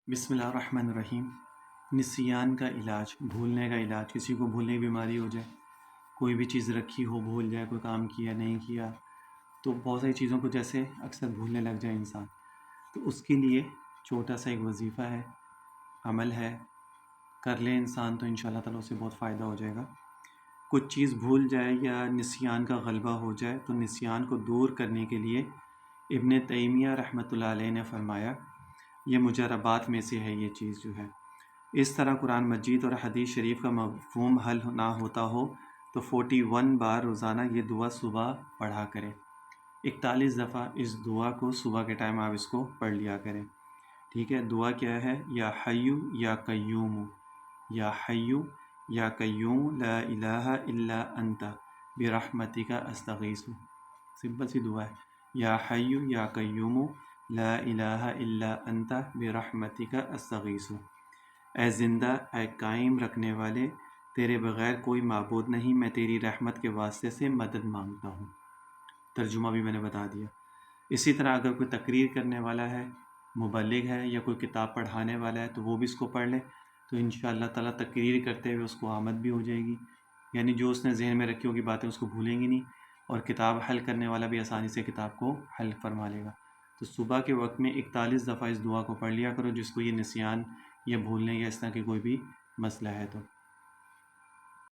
بسم اللہ الرحمن الرحیم۔ نسیان کا علاج، بھولنے کا علاج۔ کسی کو بھولنے کی بیماری ہو جائے، کوئی بھی چیز رکھی ہو بھول جائے، کوئی کام کیا نہیں کیا، تو بہت ساری چیزوں کو جیسے اکثر بھولنے لگ جائے انسان، تو اس کے لیے چھوٹا سا ایک وظیفہ ہے، عمل ہے، کر لے انسان تو انشاءاللہ تعالیٰ اسے بہت فائدہ ہو جائے گا۔ کچھ چیز بھول جائے یا نسیان کا غلبہ ہو جائے تو نسیان کو دور کرنے کے لیے ابن تیمیہ رحمۃ اللہ علیہ نے فرمایا، یہ مجربات میں سے ہے یہ چیز جو ہے۔ اس طرح قرآن مجید اور حدیث شریف کا مفہوم حل نہ ہوتا ہو تو 41 بار روزانہ یہ دعا صبح پڑھا کریں۔ 41 دفعہ اس دعا کو صبح کے ٹائم آپ اس کو پڑھ لیا کریں، ٹھیک ہے۔ دعا کیا ہے؟ یا حیو یا قیوم، یا حیو یا قیوم لا الہ الا انت برحمتک استغیث۔ سمپل سی دعا ہے، یا حیو یا قیوم لا الہ الا انت برحمتک استغیث۔ اے زندہ، اے قائم رکھنے والے، تیرے بغیر کوئی معبود نہیں، میں تیری رحمت کے واسطے سے مدد مانگتا ہوں۔ ترجمہ بھی میں نے بتا دیا۔ اسی طرح اگر کوئی تقریر کرنے والا ہے، مبلغ ہے، یا کوئی کتاب پڑھانے والا ہے تو وہ بھی اس کو پڑھ لے تو انشاءاللہ تعالیٰ تقریر کرتے ہوئے اس کو آمد بھی ہو جائے گی، یعنی جو اس نے ذہن میں رکھی ہوگی باتیں اس کو بھولیں گی نہیں، اور کتاب حل کرنے والا بھی آسانی سے کتاب کو حل فرما لے گا۔ تو صبح کے وقت میں 41 دفعہ اس دعا کو پڑھ لیا کرو، جس کو یہ نسیان یا بھولنے یا اس طرح کی کوئی بھی مسئلہ ہے تو